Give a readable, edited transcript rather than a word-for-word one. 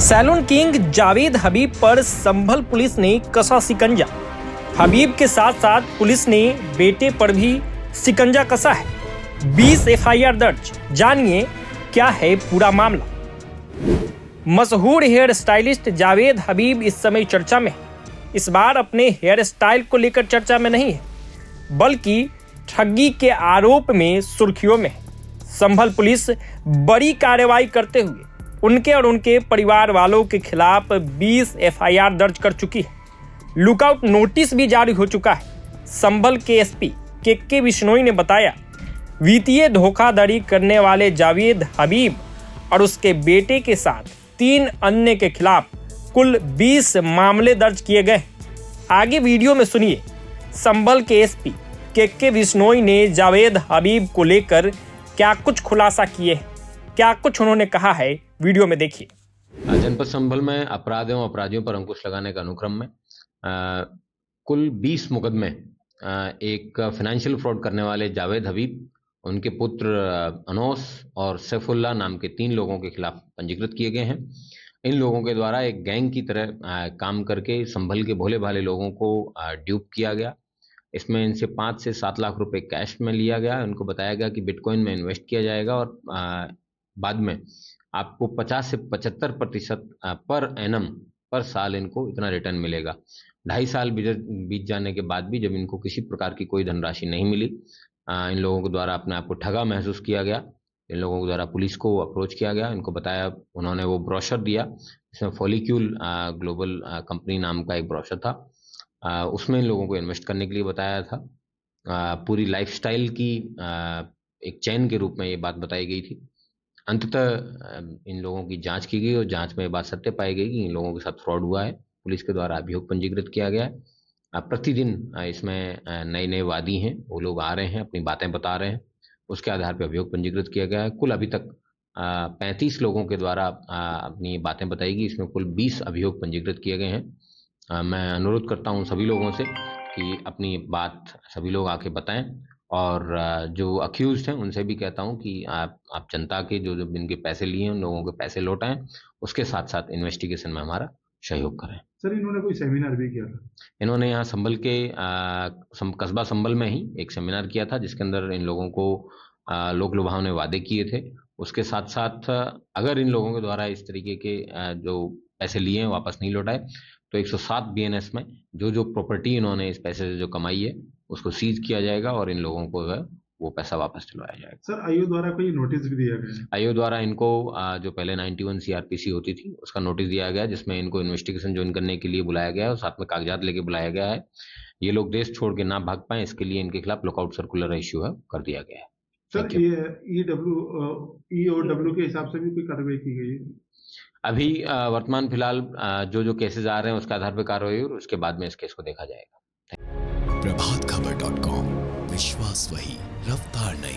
Salon king Javed हबीब पर संभल police ने कसा शिकंजा। हबीब के साथ साथ पुलिस ने बेटे पर भी शिकंजा कसा है। 20 एफआईआर दर्ज। जानिए क्या है पूरा मामला। मशहूर हेयर स्टाइलिस्ट जावेद हबीब इस समय चर्चा में है। इस बार अपने हेयर स्टाइल को लेकर चर्चा में नहीं है, बल्कि ठगी के आरोप में सुर्खियों में है। संभल पुलिस बड़ी कार्रवाई करते हुए उनके और उनके परिवार वालों के खिलाफ 20 एफआईआर दर्ज कर चुकी है। लुकआउट नोटिस भी जारी हो चुका है। संभल के एसपी के बिश्नोई ने बताया, वित्तीय धोखाधड़ी करने वाले जावेद हबीब और उसके बेटे के साथ 3 अन्य के खिलाफ कुल 20 मामले दर्ज किए गए। आगे वीडियो में सुनिए संभल के एसपी के बिश्नोई ने जावेद हबीब को लेकर क्या कुछ खुलासा किए हैं, क्या कुछ उन्होंने कहा है, वीडियो में देखिए। जनपद संभल में अपराध एवं अपराधियों पर अंकुश लगाने के अनुक्रम में कुल 20 मुकदमे एक फाइनेंशियल फ्रॉड करने वाले जावेद हबीब, उनके पुत्र अनोस और सैफुल्ला नाम के 3 लोगों के खिलाफ पंजीकृत किए गए हैं। इन लोगों के द्वारा एक गैंग की तरह काम करके संभल के भोले भाले लोगों को ड्यूप किया गया। इसमें इनसे 5 से 7 लाख रुपए कैश में लिया गया। उनको बताया गया कि बिटकॉइन में इन्वेस्ट किया जाएगा और बाद में आपको 50 से 75% पर एनम पर साल इनको इतना रिटर्न मिलेगा। 2.5 साल बीत जाने के बाद भी जब इनको किसी प्रकार की कोई धनराशि नहीं मिली, इन लोगों के द्वारा अपने आप को ठगा महसूस किया गया। इन लोगों के द्वारा पुलिस को अप्रोच किया गया। इनको बताया, उन्होंने वो ब्रोशर दिया, इसमें फॉलिक्यूल ग्लोबल कंपनी नाम का एक ब्रोशर था। उसमें इन लोगों को इन्वेस्ट करने के लिए बताया था। पूरी लाइफस्टाइल की एक चैन के रूप में ये बात बताई गई थी। अंततः इन लोगों की जांच की गई और जांच में ये बात सत्य पाई गई कि इन लोगों के साथ फ्रॉड हुआ है। पुलिस के द्वारा अभियोग पंजीकृत किया गया है। प्रतिदिन इसमें नए नए वादी हैं, वो लोग आ रहे हैं, अपनी बातें बता रहे हैं, उसके आधार पर अभियोग पंजीकृत किया गया है। कुल अभी तक 35 लोगों के द्वारा अपनी बातें बताई गई। इसमें कुल 20 अभियोग पंजीकृत किए गए हैं। मैं अनुरोध करता हूं सभी लोगों से कि अपनी बात सभी लोग आके बताएं, और जो अक्यूज्ड हैं उनसे भी कहता हूं कि आप जनता के जो इनके पैसे लिए हैं उन लोगों के पैसे लौटाएं, उसके साथ साथ इन्वेस्टिगेशन में हमारा सहयोग करें। सर, इन्होंने कोई सेमिनार भी किया था? इन्होंने यहाँ संभल के कस्बा संभल में ही एक सेमिनार किया था, जिसके अंदर इन लोगों को लोक लुभावने वादे किए थे। उसके साथ साथ अगर इन लोगों के द्वारा इस तरीके के जो पैसे लिए हैं वापस नहीं लौटाए तो 107 बीएनएस में जो प्रॉपर्टी इन्होंने इस पैसे से जो कमाई है उसको सीज किया जाएगा और इन लोगों को वो पैसा वापस दिलवाया जाएगा। सर, आयोग द्वारा कोई नोटिस भी दिया गया है? आयोग द्वारा इनको जो पहले 91 सीआरपीसी होती थी उसका नोटिस दिया गया, जिसमें इनको इन्वेस्टिगेशन ज्वाइन करने के लिए बुलाया गया है और साथ में कागजात लेके बुलाया गया है। ये लोग देश छोड़ के ना भाग पाए, इसके लिए इनके खिलाफ लुकआउट सर्कुलर इश्यू कर दिया गया है। सर, ये ईओडब्ल्यू के हिसाब से भी कोई कार्रवाई की गई है? अभी वर्तमान फिलहाल जो केसेस आ रहे हैं उसके आधार पर कार्रवाई और उसके बाद में इस केस को देखा जाएगा। प्रभातखबर.com, विश्वास वही, रफ्तार नहीं।